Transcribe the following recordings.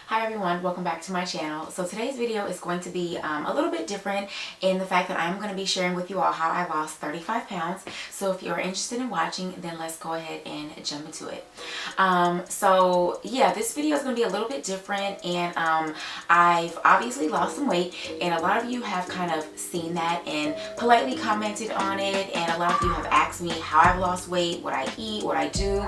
Hi everyone, welcome back to my channel. So today's video is going to be a little bit different in the fact that I'm going to be sharing with you all how I lost 35 pounds. So if you're interested in watching, then let's go ahead and jump into it. So yeah, this video is going to be a little bit different, and I've obviously lost some weight, and a lot of you have kind of seen that and politely commented on it, and a lot of you have asked me how I've lost weight, what I eat, what I do.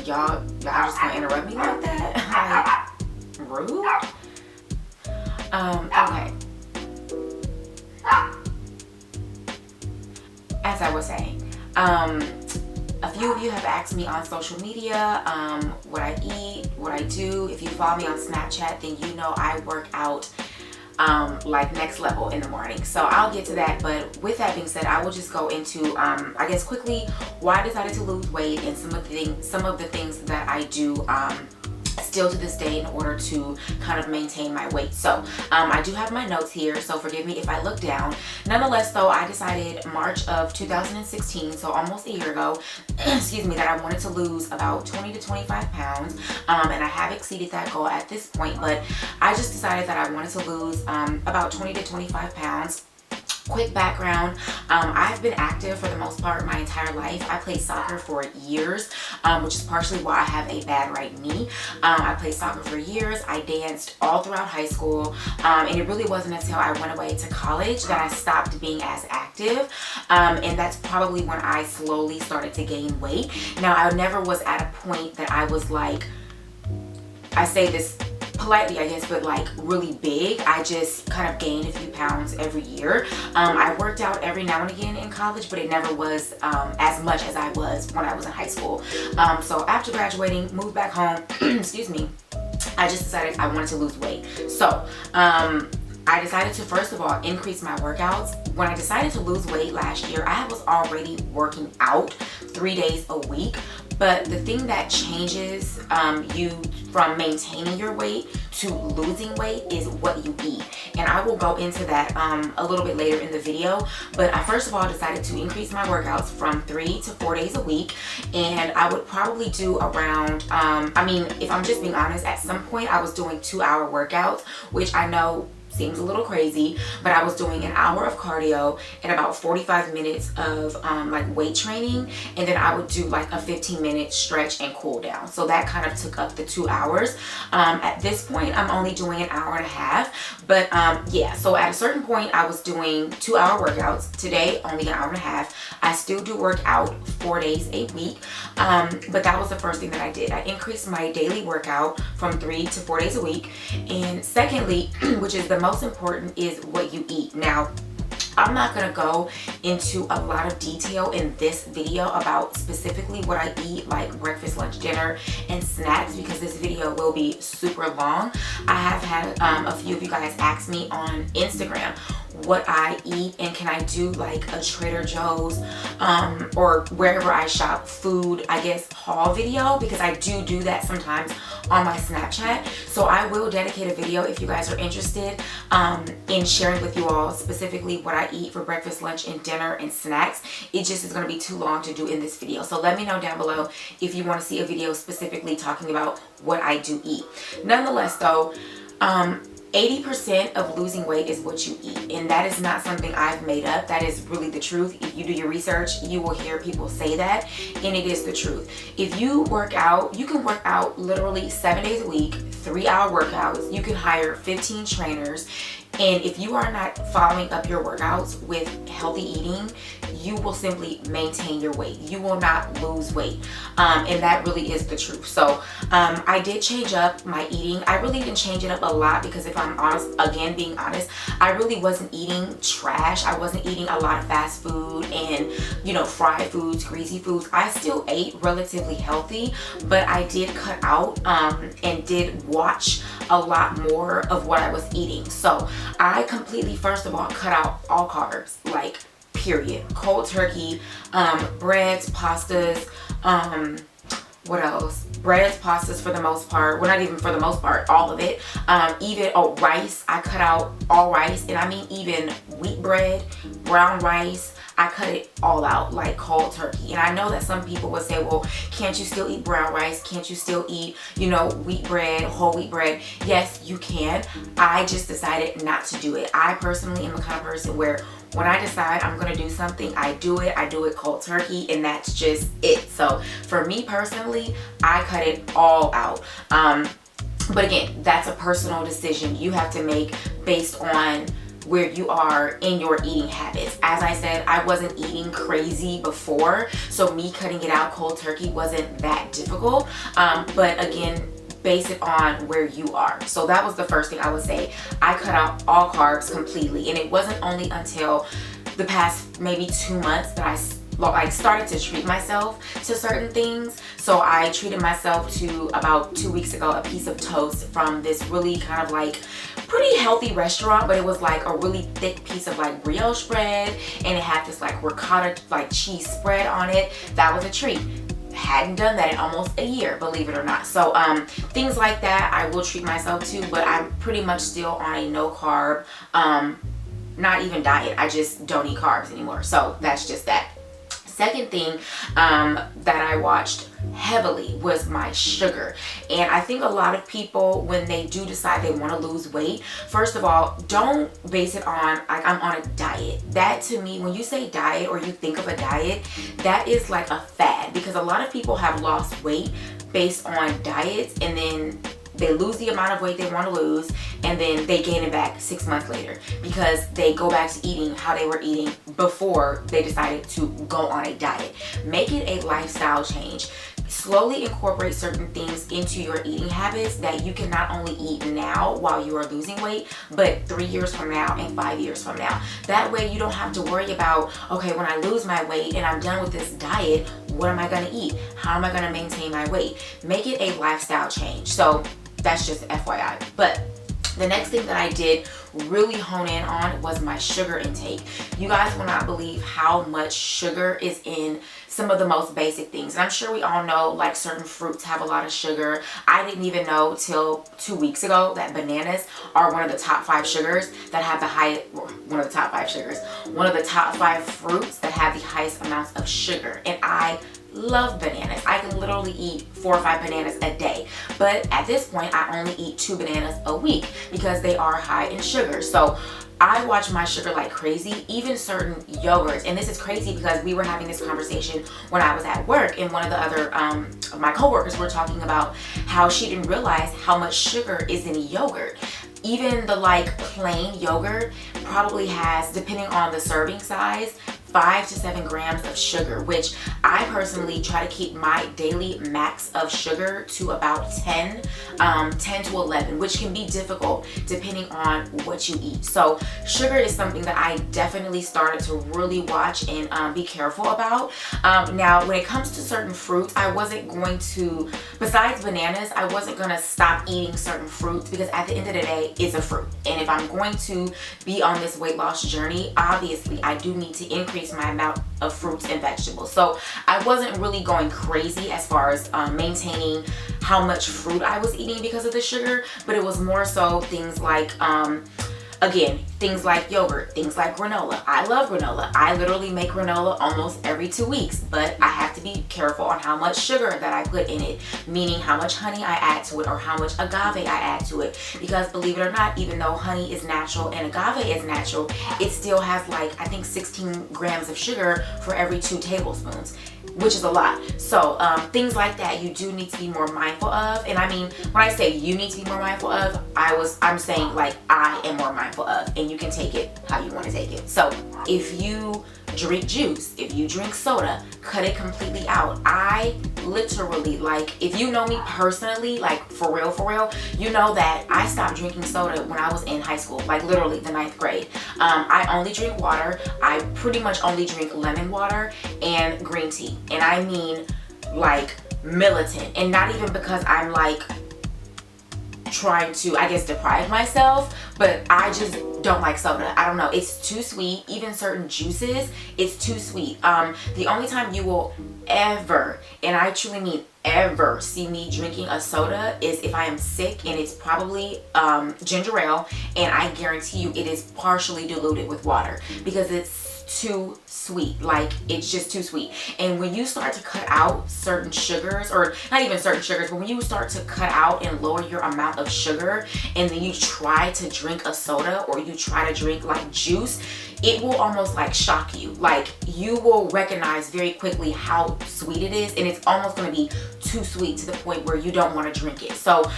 Y'all just gonna interrupt me like that? Like, rude? Okay. As I was saying, a few of you have asked me on social media what I eat, what I do. If you follow me on Snapchat, then you know I work out like next level in the morning. So I'll get to that, but with that being said, I will just go into I guess quickly why I decided to lose weight and some of the things that I do still to this day in order to kind of maintain my weight. So I do have my notes here, so forgive me if I look down. Nonetheless though, I decided March of 2016, so almost a year ago, excuse me, that I wanted to lose about 20 to 25 pounds, and I have exceeded that goal at this point, but I just decided that I wanted to lose about 20 to 25 pounds. Quick background, I've been active for the most part my entire life. I played soccer for years, which is partially why I have a bad right knee. I played soccer for years. I danced all throughout high school, and it really wasn't until I went away to college that I stopped being as active, and that's probably when I slowly started to gain weight. Now, I never was at a point that I was like, I say this politely I guess, but like really big. I just kind of gained a few pounds every year. I worked out every now and again in college, but it never was as much as I was when I was in high school. So after graduating, moved back home, excuse me, I just decided I wanted to lose weight. So I decided to first of all increase my workouts. When I decided to lose weight last year, I was already working out 3 days a week. But the thing that changes you from maintaining your weight to losing weight is what you eat. And I will go into that a little bit later in the video. But I first of all decided to increase my workouts from 3 to 4 days a week. And I would probably do around, I mean, if I'm just being honest, at some point I was doing 2-hour workouts, which I know seems a little crazy, but I was doing an hour of cardio and about 45 minutes of like weight training, and then I would do like a 15-minute stretch and cool down. So that kind of took up the 2 hours. At this point, I'm only doing an hour and a half, but yeah, so at a certain point I was doing 2-hour workouts. Today, only an hour and a half. I still do work out 4 days a week, but that was the first thing that I did. I increased my daily workout from 3 to 4 days a week. And secondly, which is the most important, is what you eat. Now, I'm not going to go into a lot of detail in this video about specifically what I eat, like breakfast, lunch, dinner, and snacks, because this video will be super long. I have had a few of you guys ask me on Instagram what I eat, and can I do like a Trader Joe's or wherever I shop food, I guess, haul video, because I do that sometimes on my Snapchat. So I will dedicate a video if you guys are interested in sharing with you all specifically what I eat for breakfast, lunch, and dinner and snacks. It just is going to be too long to do in this video. So let me know down below if you want to see a video specifically talking about what I do eat. Nonetheless though, 80% of losing weight is what you eat, and that is not something I've made up. That is really the truth. If you do your research, you will hear people say that, and it is the truth. If you work out, you can work out literally 7 days a week, 3-hour workouts. You can hire 15 trainers, and if you are not following up your workouts with healthy eating, you will simply maintain your weight. You will not lose weight, and that really is the truth. So I did change up my eating. I really didn't change it up a lot, because if I'm honest, again being honest, I really wasn't eating trash. I wasn't eating a lot of fast food and, you know, fried foods, greasy foods. I still ate relatively healthy, but I did cut out and did watch a lot more of what I was eating. So I completely, first of all, cut out all carbs, like period. Cold turkey, breads, pastas, what else? Breads, pastas for the most part. Well, not even for the most part, all of it. Even rice. I cut out all rice, and I mean even wheat bread, brown rice. I cut it all out, like cold turkey. And I know that some people would say, well, can't you still eat brown rice? Can't you still eat, wheat bread, whole wheat bread? Yes, you can. I just decided not to do it. I personally am the kind of person where when I decide I'm gonna do something, I do it cold turkey, and that's just it. So for me personally, I cut it all out. But again, that's a personal decision you have to make based on where you are in your eating habits. As I said, I wasn't eating crazy before, so me cutting it out cold turkey wasn't that difficult. But again, base it on where you are. So that was the first thing I would say. I cut out all carbs completely, and it wasn't only until the past maybe 2 months that I started to treat myself to certain things. So I treated myself to, about 2 weeks ago, a piece of toast from this really kind of like pretty healthy restaurant, but it was like a really thick piece of like brioche bread, and it had this like ricotta like cheese spread on it. That was a treat. Hadn't done that in almost a year, believe it or not. So things like that I will treat myself to, but I'm pretty much still on a no carb, not even diet. I just don't eat carbs anymore. So that's just that. Second thing that I watched heavily was my sugar. And I think a lot of people, when they do decide they want to lose weight, first of all, don't base it on like I'm on a diet. That to me, when you say diet or you think of a diet, that is like a fad, because a lot of people have lost weight based on diets, and then they lose the amount of weight they want to lose, and then they gain it back 6 months later because they go back to eating how they were eating before they decided to go on a diet. Make it a lifestyle change. Slowly incorporate certain things into your eating habits that you can not only eat now while you are losing weight, but 3 years from now and 5 years from now. That way you don't have to worry about, okay, when I lose my weight and I'm done with this diet, what am I going to eat? How am I going to maintain my weight? Make it a lifestyle change. So that's just FYI. But the next thing that I did really hone in on was my sugar intake. You guys will not believe how much sugar is in some of the most basic things. And I'm sure we all know like certain fruits have a lot of sugar. I didn't even know till 2 weeks ago that bananas are one of the top 5 sugars that have the highest, one of the top 5 sugars, one of the top 5 fruits that have the highest amounts of sugar. And I love bananas. I can literally eat 4 or 5 bananas a day, but at this point I only eat 2 bananas a week because they are high in sugar. So I watch my sugar like crazy, even certain yogurts. And this is crazy because we were having this conversation when I was at work, and one of the other my coworkers were talking about how she didn't realize how much sugar is in yogurt. Even the like plain yogurt probably has, depending on the serving size, 5 to 7 grams of sugar, which I personally try to keep my daily max of sugar to about 10 to 11, which can be difficult depending on what you eat. So sugar is something that I definitely started to really watch and be careful about. Now, when it comes to certain fruits, I wasn't going to, besides bananas, I wasn't going to stop eating certain fruits, because at the end of the day, it's a fruit. And if I'm going to be on this weight loss journey, obviously I do need to increase my amount of fruits and vegetables. So I wasn't really going crazy as far as maintaining how much fruit I was eating because of the sugar, but it was more so things like again, things like yogurt, things like granola. I love granola. I literally make granola almost every 2 weeks, but I have to be careful on how much sugar that I put in it, meaning how much honey I add to it or how much agave I add to it. Because believe it or not, even though honey is natural and agave is natural, it still has like, I think 16 grams of sugar for every 2 tablespoons, which is a lot. So things like that you do need to be more mindful of. And I mean, when I say you need to be more mindful of, I'm saying like I am more mindful of, and you can take it how you want to take it. So if you drink juice, if you drink soda, cut it completely out. I literally, like, if you know me personally, like for real, you know that I stopped drinking soda when I was in high school, like literally the 9th grade. I only drink water. I pretty much only drink lemon water and green tea. And I mean like militant, and not even because I'm like trying to, I guess, deprive myself, but I just don't like soda. I don't know, it's too sweet. Even certain juices, it's too sweet. The only time you will ever, and I truly mean ever, see me drinking a soda is if I am sick, and it's probably ginger ale, and I guarantee you it is partially diluted with water, because it's too sweet. Like, it's just too sweet. And when you start to cut out certain sugars, or not even certain sugars, but when you start to cut out and lower your amount of sugar, and then you try to drink a soda, or you try to drink like juice, it will almost like shock you. Like, you will recognize very quickly how sweet it is, and it's almost going to be too sweet to the point where you don't want to drink it. So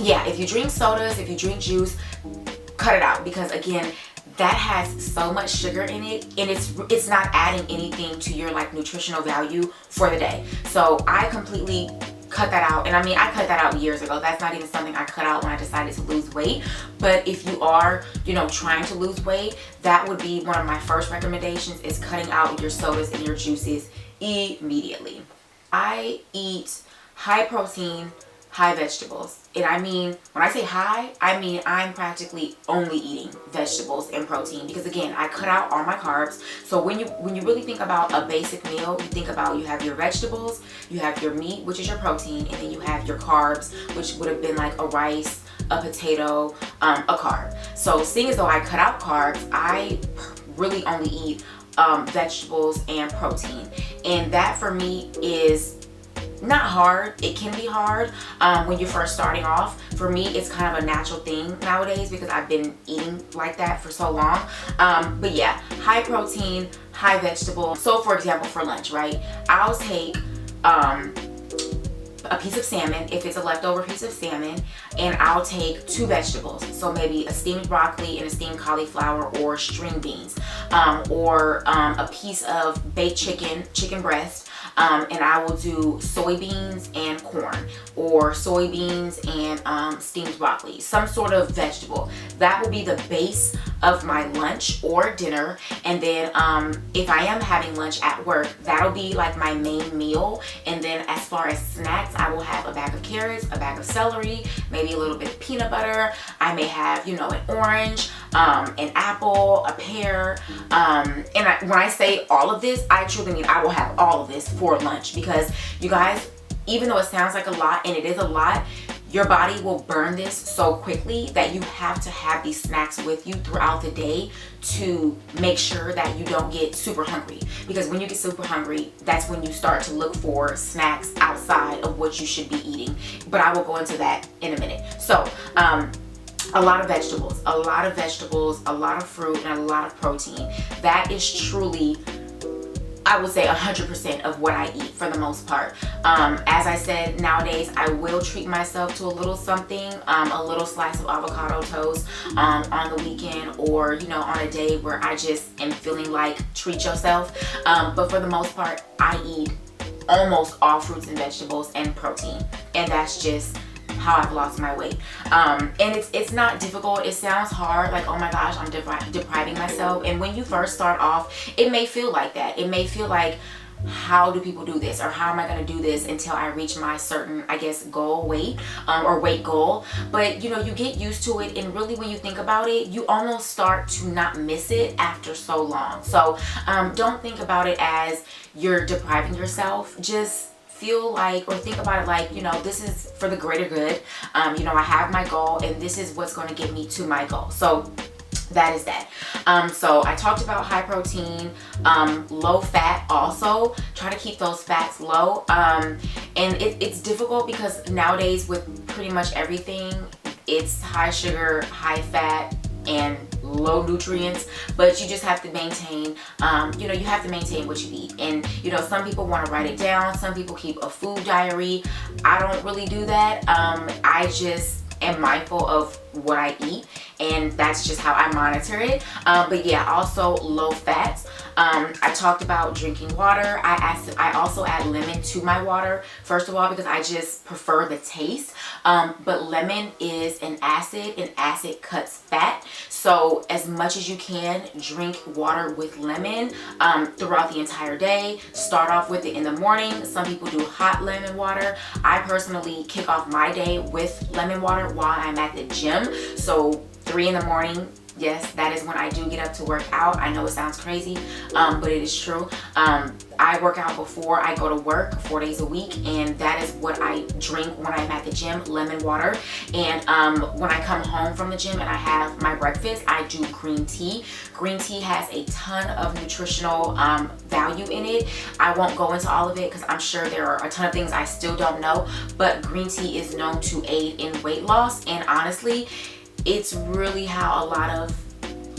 yeah, if you drink sodas, if you drink juice, cut it out, because again, that has so much sugar in it, and it's not adding anything to your like nutritional value for the day. So I completely cut that out. And I mean, I cut that out years ago. That's not even something I cut out when I decided to lose weight. But if you are, you know, trying to lose weight, that would be one of my first recommendations, is cutting out your sodas and your juices immediately. I eat high protein, high vegetables. And I mean, when I say high, I mean I'm practically only eating vegetables and protein, because again, I cut out all my carbs. So when you really think about a basic meal, you think about, you have your vegetables, you have your meat, which is your protein, and then you have your carbs, which would have been like a rice, a potato, a carb. So seeing as though I cut out carbs, I really only eat vegetables and protein. And that for me is not hard. It can be hard when you're first starting off. For me, it's kind of a natural thing nowadays, because I've been eating like that for so long. But yeah, high protein, high vegetable. So for example, for lunch, right, I'll take a piece of salmon, if it's a leftover piece of salmon, and I'll take 2 vegetables. So maybe a steamed broccoli and a steamed cauliflower, or string beans, or a piece of baked chicken breast. And I will do soybeans and corn, or soybeans and steamed broccoli, some sort of vegetable. That will be the base of my lunch or dinner. And then if I am having lunch at work, that'll be like my main meal. And then as far as snacks, I will have a bag of carrots, a bag of celery, maybe a little bit of peanut butter. I may have, you know, an orange, an apple, a pear. When I say all of this, I truly mean I will have all of this for lunch, because you guys, even though it sounds like a lot, and it is a lot, your body will burn this so quickly that you have to have these snacks with you throughout the day to make sure that you don't get super hungry. Because when you get super hungry, that's when you start to look for snacks outside of what you should be eating. But I will go into that in a minute. So a lot of vegetables, a lot of fruit, and a lot of protein. That is truly, I would say, 100% of what I eat for the most part. As I said, nowadays I will treat myself to a little something, a little slice of avocado toast on the weekend, or you know, on a day where I just am feeling like treat yourself. But for the most part, I eat almost all fruits and vegetables and protein, and that's just how I've lost my weight. And it's not difficult. It sounds hard, like, oh my gosh, I'm depriving myself. And when you first start off, it may feel like that. It may feel like, how do people do this, or how am I going to do this until I reach my certain, I guess, goal weight, or weight goal. But you know, you get used to it, and really when you think about it, you almost start to not miss it after so long. So don't think about it as you're depriving yourself. Just feel like, or think about it like, you know, this is for the greater good. You know, I have my goal, and this is what's going to get me to my goal. So that is that. So I talked about high protein, low fat also. Try to keep those fats low. And it's difficult because nowadays with pretty much everything, it's high sugar, high fat, and low nutrients. But you just have to maintain, you know, you have to maintain what you eat. And you know, some people want to write it down. Some people keep a food diary. I don't really do that. I just am mindful of what I eat, and that's just how I monitor it. But yeah, also low fats. I talked about drinking water. I also add lemon to my water, first of all, because I just prefer the taste. But lemon is an acid, and acid cuts fat. So as much as you can, drink water with lemon throughout the entire day. Start off with it in the morning. Some people do hot lemon water. I personally kick off my day with lemon water while I'm at the gym. So 3 in the morning, yes, that is when I do get up to work out. I know it sounds crazy, but it is true. I work out before I go to work 4 days a week, and that is what I drink when I'm at the gym, lemon water. And when I come home from the gym and I have my breakfast, I do green tea. Green tea has a ton of nutritional value in it. I won't go into all of it because I'm sure there are a ton of things I still don't know, but green tea is known to aid in weight loss, and honestly, it's really how a lot of,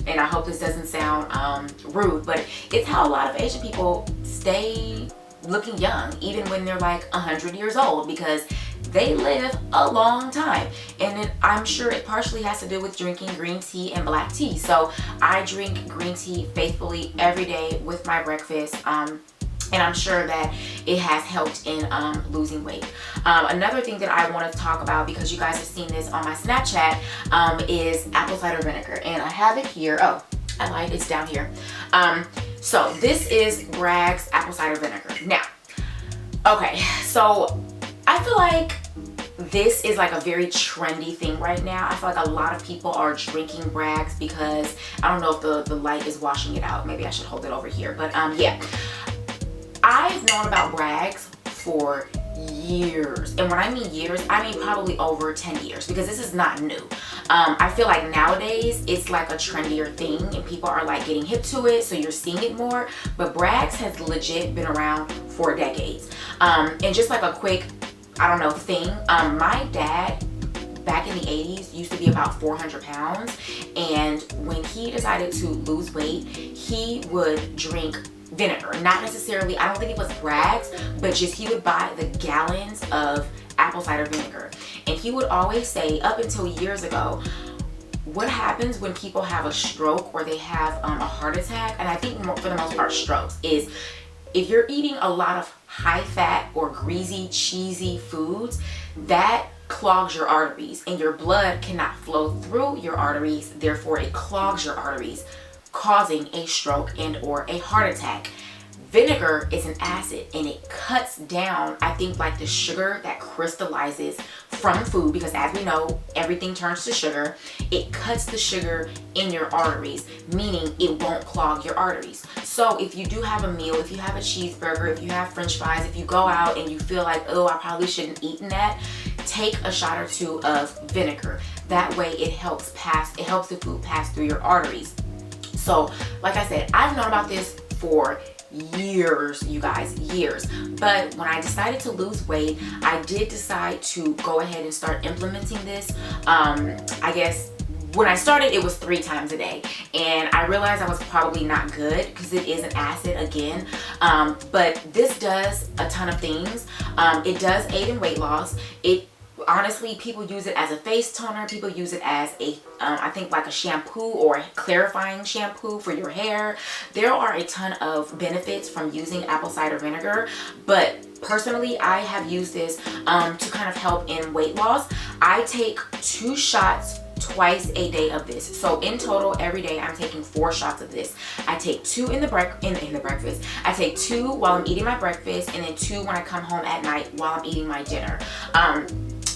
and I hope this doesn't sound rude, but it's how a lot of Asian people stay looking young even when they're like 100 years old, because they live a long time. And I'm sure it partially has to do with drinking green tea and black tea. So I drink green tea faithfully every day with my breakfast. And I'm sure that it has helped in losing weight. Another thing that I want to talk about, because you guys have seen this on my Snapchat, is apple cider vinegar. And I have it here. Oh, I lied, it's down here. So this is Bragg's apple cider vinegar. Now, okay, so I feel like this is like a very trendy thing right now. I feel like a lot of people are drinking Bragg's because, I don't know if the light is washing it out. Maybe I should hold it over here. But yeah. I've known about Bragg's for years, and when I mean years, I mean probably over 10 years, because this is not new. I feel like nowadays it's like a trendier thing and people are like getting hip to it, so you're seeing it more, but Bragg's has legit been around for decades. And just like a quick, I don't know, thing, my dad back in the 80s used to be about 400 pounds, and when he decided to lose weight, he would drink vinegar. Not necessarily, I don't think it was Bragg's, but just he would buy the gallons of apple cider vinegar. And he would always say, up until years ago, what happens when people have a stroke or they have a heart attack, and I think for the most part strokes, is if you're eating a lot of high fat or greasy, cheesy foods, that clogs your arteries, and your blood cannot flow through your arteries, therefore it clogs your arteries, causing a stroke and or a heart attack. Vinegar is an acid, and it cuts down, I think, like the sugar that crystallizes from food, because as we know, everything turns to sugar. It cuts the sugar in your arteries, meaning it won't clog your arteries. So if you do have a meal, if you have a cheeseburger, if you have french fries, if you go out and you feel like, oh, I probably shouldn't eat that, take a shot or two of vinegar. That way it helps the food pass through your arteries. So like I said, I've known about this for years, you guys, years. But when I decided to lose weight, I did decide to go ahead and start implementing this. I guess when I started, it was 3 times a day, and I realized I was probably not good because it is an acid again. But this does a ton of things. It does aid in weight loss. Honestly, people use it as a face toner. People use it as a, I think like a shampoo or a clarifying shampoo for your hair. There are a ton of benefits from using apple cider vinegar, but personally, I have used this to kind of help in weight loss. I take 2 shots twice a day of this. So in total, every day I'm taking 4 shots of this. I take 2 in the breakfast. I take 2 while I'm eating my breakfast, and then 2 when I come home at night while I'm eating my dinner.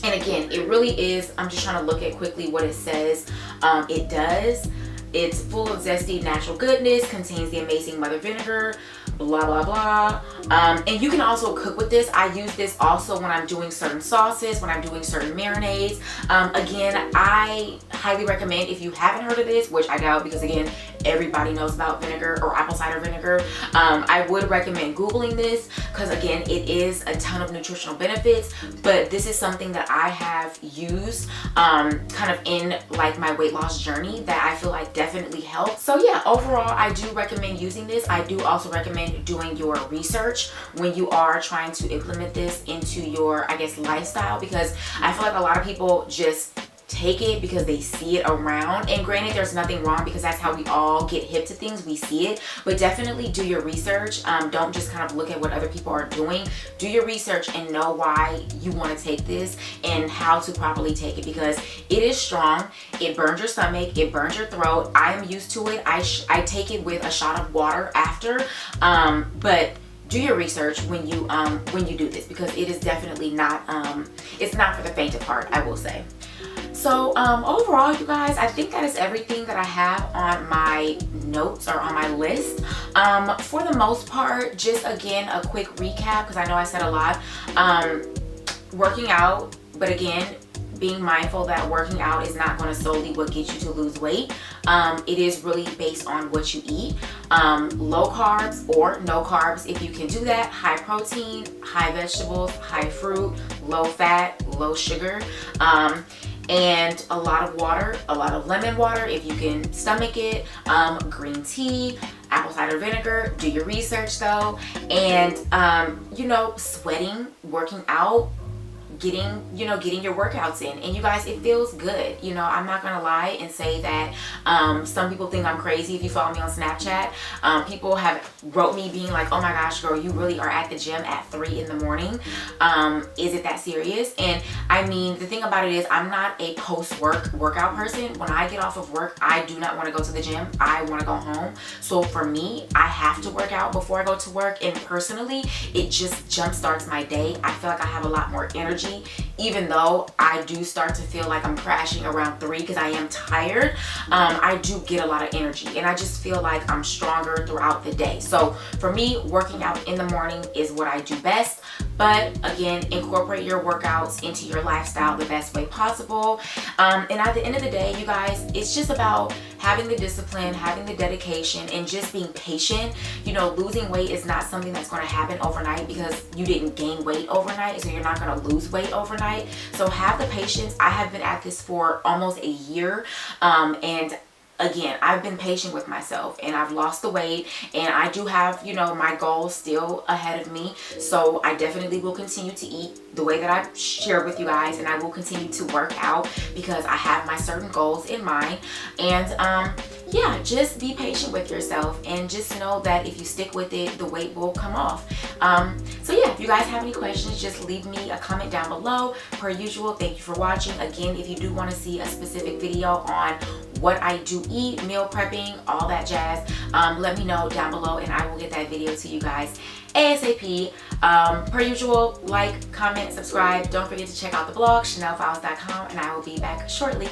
And again, it really is, I'm just trying to look at quickly what it says. It does. It's full of zesty natural goodness, contains the amazing mother vinegar, blah, blah, blah. And you can also cook with this. I use this also when I'm doing certain sauces, when I'm doing certain marinades. Again, I highly recommend, if you haven't heard of this, which I doubt because again, everybody knows about vinegar or apple cider vinegar. I would recommend Googling this because again, it is a ton of nutritional benefits, but this is something that I have used kind of in like my weight loss journey that I feel like definitely helps. So yeah, overall, I do recommend using this. I do also recommend doing your research when you are trying to implement this into your, I guess, lifestyle, because I feel like a lot of people just take it because they see it around, and granted, there's nothing wrong because that's how we all get hip to things. We see it, but definitely do your research. Don't just kind of look at what other people are doing. Do your research and know why you want to take this and how to properly take it, because it is strong. It burns your stomach, it burns your throat. I am used to it. I take it with a shot of water after, but do your research when you do this, because it is definitely not it's not for the faint of heart, I will say. So overall, you guys, I think that is everything that I have on my notes or on my list. For the most part, just again, a quick recap, because I know I said a lot. Working out, but again, being mindful that working out is not going to solely what gets you to lose weight. It is really based on what you eat. Low carbs or no carbs if you can do that. High protein, high vegetables, high fruit, low fat, low sugar, and a lot of water, a lot of lemon water if you can stomach it. Green tea, apple cider vinegar. Do your research though. And you know, sweating, working out, getting your workouts in. And you guys, it feels good. You know, I'm not gonna lie and say that some people think I'm crazy. If you follow me on Snapchat, people have wrote me being like, oh my gosh, girl, you really are at the gym at 3 in the morning. Is it that serious? And I mean, the thing about it is, I'm not a workout person. When I get off of work, I do not want to go to the gym. I want to go home. So for me, I have to work out before I go to work. And personally, it just jumpstarts my day. I feel like I have a lot more energy, even though I do start to feel like I'm crashing around 3 because I am tired. I do get a lot of energy, and I just feel like I'm stronger throughout the day. So for me, working out in the morning is what I do best. But again, incorporate your workouts into your lifestyle the best way possible. And at the end of the day, you guys, it's just about having the discipline, having the dedication, and just being patient. You know, losing weight is not something that's going to happen overnight, because you didn't gain weight overnight, so you're not going to lose weight overnight. So have the patience. I have been at this for almost a year, and again, I've been patient with myself, and I've lost the weight, and I do have, you know, my goals still ahead of me. So I definitely will continue to eat the way that I've shared with you guys, and I will continue to work out because I have my certain goals in mind. And yeah, just be patient with yourself, and just know that if you stick with it, the weight will come off. So yeah, if you guys have any questions, just leave me a comment down below. Per usual, thank you for watching. Again, if you do want to see a specific video on what I do eat, meal prepping, all that jazz, let me know down below, and I will get that video to you guys ASAP. Per usual, like, comment, subscribe. Don't forget to check out the blog, Chanelfiles.com, and I will be back shortly.